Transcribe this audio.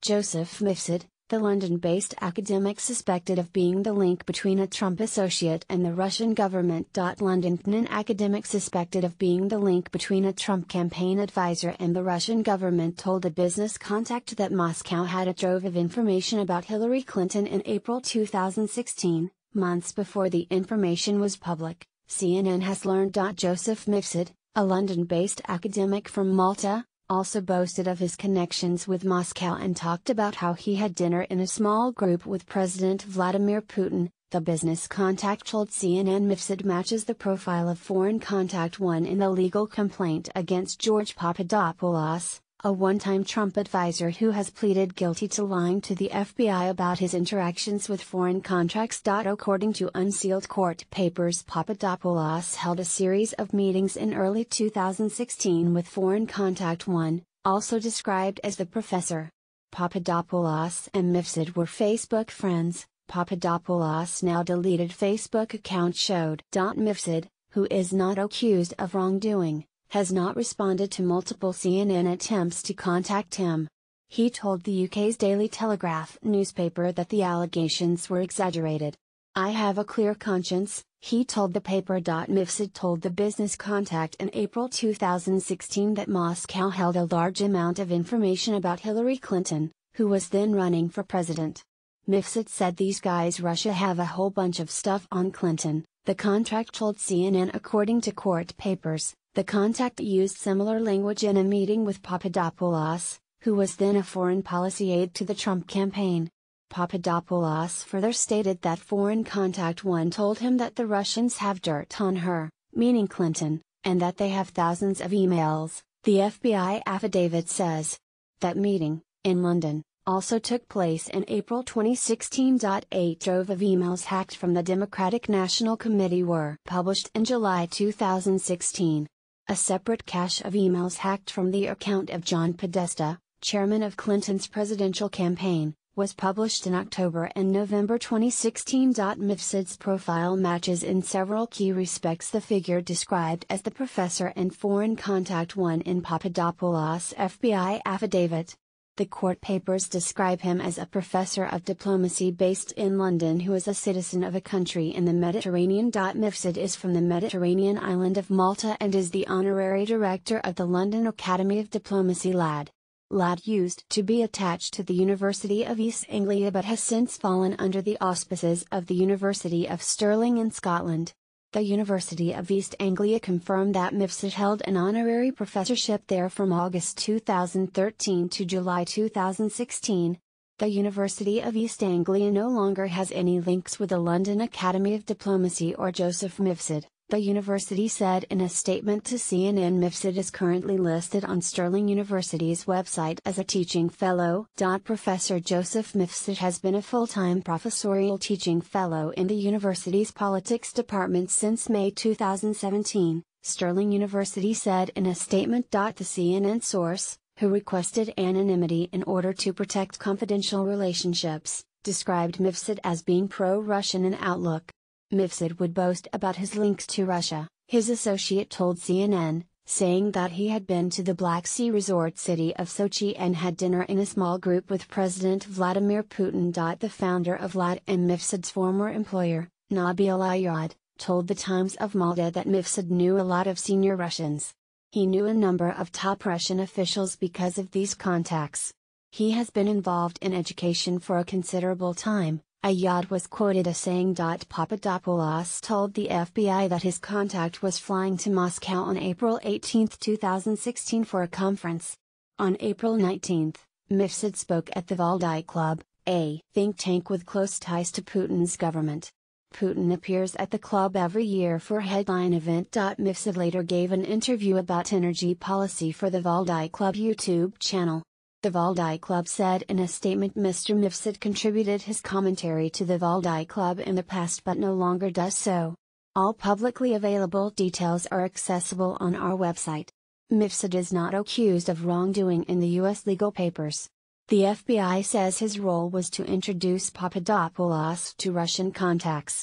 Joseph Mifsud, the London-based academic suspected of being the link between a Trump associate and the Russian government. An academic suspected of being the link between a Trump campaign advisor and the Russian government told a business contact that Moscow had a trove of information about Hillary Clinton in April 2016, months before the information was public, CNN has learned. Joseph Mifsud, a London-based academic from Malta, also boasted of his connections with Moscow and talked about how he had dinner in a small group with President Vladimir Putin. The business contact told CNN Mifsud matches the profile of foreign contact one in the legal complaint against George Papadopoulos, a one-time Trump advisor who has pleaded guilty to lying to the FBI about his interactions with foreign contracts. According to unsealed court papers, Papadopoulos held a series of meetings in early 2016 with foreign contact one, also described as the professor. Papadopoulos and Mifsud were Facebook friends. Papadopoulos' now deleted Facebook account showed. Mifsud, who is not accused of wrongdoing, has not responded to multiple CNN attempts to contact him. He told the UK's Daily Telegraph newspaper that the allegations were exaggerated. "I have a clear conscience," he told the paper. Mifsud told the business contact in April 2016 that Moscow held a large amount of information about Hillary Clinton, who was then running for president. Mifsud said these guys Russia have a whole bunch of stuff on Clinton, the contract told CNN. According to court papers, the contact used similar language in a meeting with Papadopoulos, who was then a foreign policy aide to the Trump campaign. Papadopoulos further stated that foreign contact one told him that the Russians have dirt on her, meaning Clinton, and that they have thousands of emails, the FBI affidavit says. That meeting, in London, also took place in April 2016. A trove of emails hacked from the Democratic National Committee were published in July 2016. A separate cache of emails hacked from the account of John Podesta, chairman of Clinton's presidential campaign, was published in October and November 2016. Mifsud's profile matches in several key respects the figure described as the professor and foreign contact one in Papadopoulos' FBI affidavit. The court papers describe him as a professor of diplomacy based in London who is a citizen of a country in the Mediterranean. Mifsud is from the Mediterranean island of Malta and is the honorary director of the London Academy of Diplomacy. LAD used to be attached to the University of East Anglia but has since fallen under the auspices of the University of Stirling in Scotland. The University of East Anglia confirmed that Mifsud held an honorary professorship there from August 2013 to July 2016. The University of East Anglia no longer has any links with the London Academy of Diplomacy or Joseph Mifsud, the university said in a statement to CNN. Mifsud is currently listed on Stirling University's website as a teaching fellow. Professor Joseph Mifsud has been a full-time professorial teaching fellow in the university's politics department since May 2017, Stirling University said in a statement. The CNN source, who requested anonymity in order to protect confidential relationships, described Mifsud as being pro-Russian in outlook. Mifsud would boast about his links to Russia, his associate told CNN, saying that he had been to the Black Sea resort city of Sochi and had dinner in a small group with President Vladimir Putin. The founder of LAD and Mifsud's former employer, Nabil Ayad, told the Times of Malta that Mifsud knew a lot of senior Russians. He knew a number of top Russian officials because of these contacts. He has been involved in education for a considerable time, Ayad was quoted as saying. Papadopoulos told the FBI that his contact was flying to Moscow on April 18, 2016 for a conference. On April 19, Mifsud spoke at the Valdai Club, a think tank with close ties to Putin's government. Putin appears at the club every year for a headline event. Mifsud later gave an interview about energy policy for the Valdai Club YouTube channel. The Valdai Club said in a statement Mr. Mifsud contributed his commentary to the Valdai Club in the past but no longer does so. All publicly available details are accessible on our website. Mifsud is not accused of wrongdoing in the U.S. legal papers. The FBI says his role was to introduce Papadopoulos to Russian contacts.